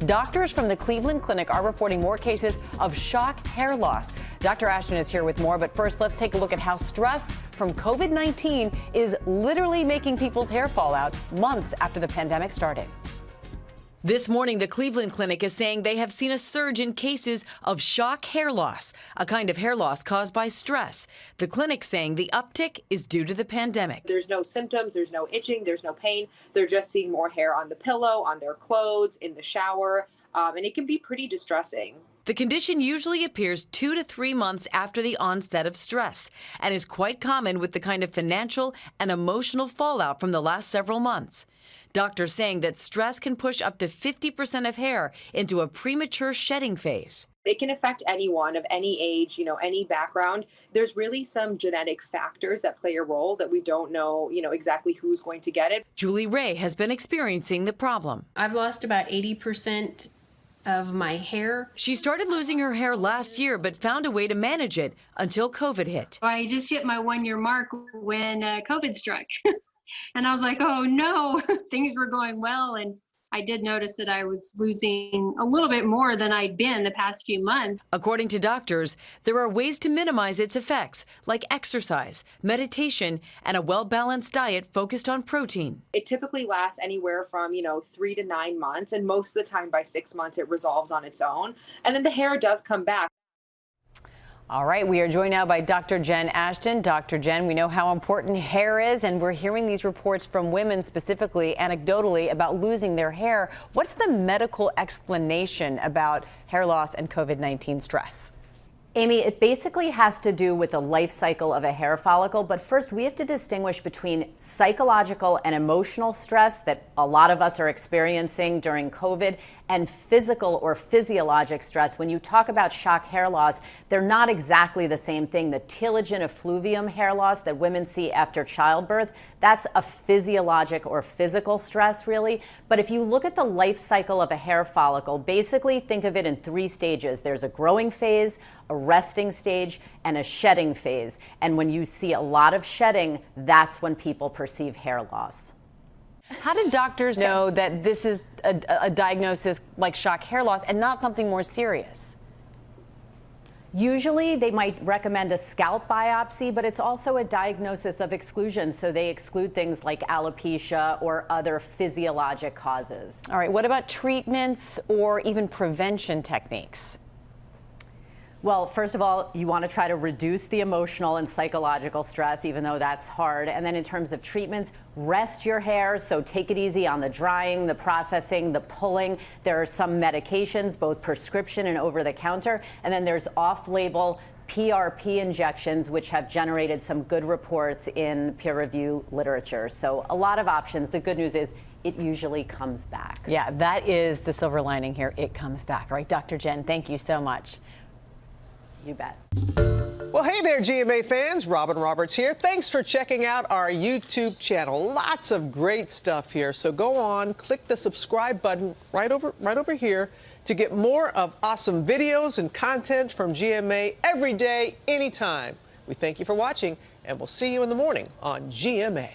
Doctors from the Cleveland Clinic are reporting more cases of shock hair loss. Dr. Ashton is here with more, but first let's take a look at how stress from COVID-19 is literally making people's hair fall out months after the pandemic started. This morning, the Cleveland Clinic is saying they have seen a surge in cases of shock hair loss, a kind of hair loss caused by stress. The clinic saying the uptick is due to the pandemic. There's no symptoms, there's no itching, there's no pain. They're just seeing more hair on the pillow, on their clothes, in the shower, and it can be pretty distressing. The condition usually appears 2 to 3 months after the onset of stress and is quite common with the kind of financial and emotional fallout from the last several months. Doctors saying that stress can push up to 50% of hair into a premature shedding phase. It can affect anyone of any age, any background. There's really some genetic factors that play a role that we don't know, exactly who's going to get it. Julie Ray has been experiencing the problem. I've lost about 80% of my hair. She started losing her hair last year, but found a way to manage it until COVID hit. I just hit my 1-year mark when COVID struck. And I was like, oh no, things were going well. And I did notice that I was losing a little bit more than I'd been the past few months. According to doctors, there are ways to minimize its effects, like exercise, meditation, and a well-balanced diet focused on protein. It typically lasts anywhere from, 3 to 9 months. And most of the time by 6 months, it resolves on its own. And then the hair does come back. All right, we are joined now by Dr. Jen Ashton. Dr. Jen, we know how important hair is, and we're hearing these reports from women specifically, anecdotally, about losing their hair. What's the medical explanation about hair loss and COVID-19 stress? Amy, it basically has to do with the life cycle of a hair follicle, but first we have to distinguish between psychological and emotional stress that a lot of us are experiencing during COVID and physical or physiologic stress. When you talk about shock hair loss, they're not exactly the same thing. The telogen effluvium hair loss that women see after childbirth, that's a physiologic or physical stress, really. But if you look at the life cycle of a hair follicle, basically think of it in 3 stages. There's a growing phase, a resting stage, and a shedding phase. And when you see a lot of shedding, that's when people perceive hair loss. How do doctors know that this is a diagnosis like shock hair loss and not something more serious? Usually they might recommend a scalp biopsy, but it's also a diagnosis of exclusion. So they exclude things like alopecia or other physiologic causes. All right, what about treatments or even prevention techniques? Well, first of all, you want to try to reduce the emotional and psychological stress, even though that's hard. And then in terms of treatments, rest your hair. So take it easy on the drying, the processing, the pulling. There are some medications, both prescription and over the counter. And then there's off-label PRP injections, which have generated some good reports in peer review literature. So a lot of options. The good news is it usually comes back. Yeah, that is the silver lining here. It comes back. All right, Dr. Jen, thank you so much. You bet. Well, hey there, GMA fans. Robin Roberts here. Thanks for checking out our YouTube channel. Lots of great stuff here. So go on, click the subscribe button right over here to get more of awesome videos and content from GMA every day, anytime. We thank you for watching, and we'll see you in the morning on GMA.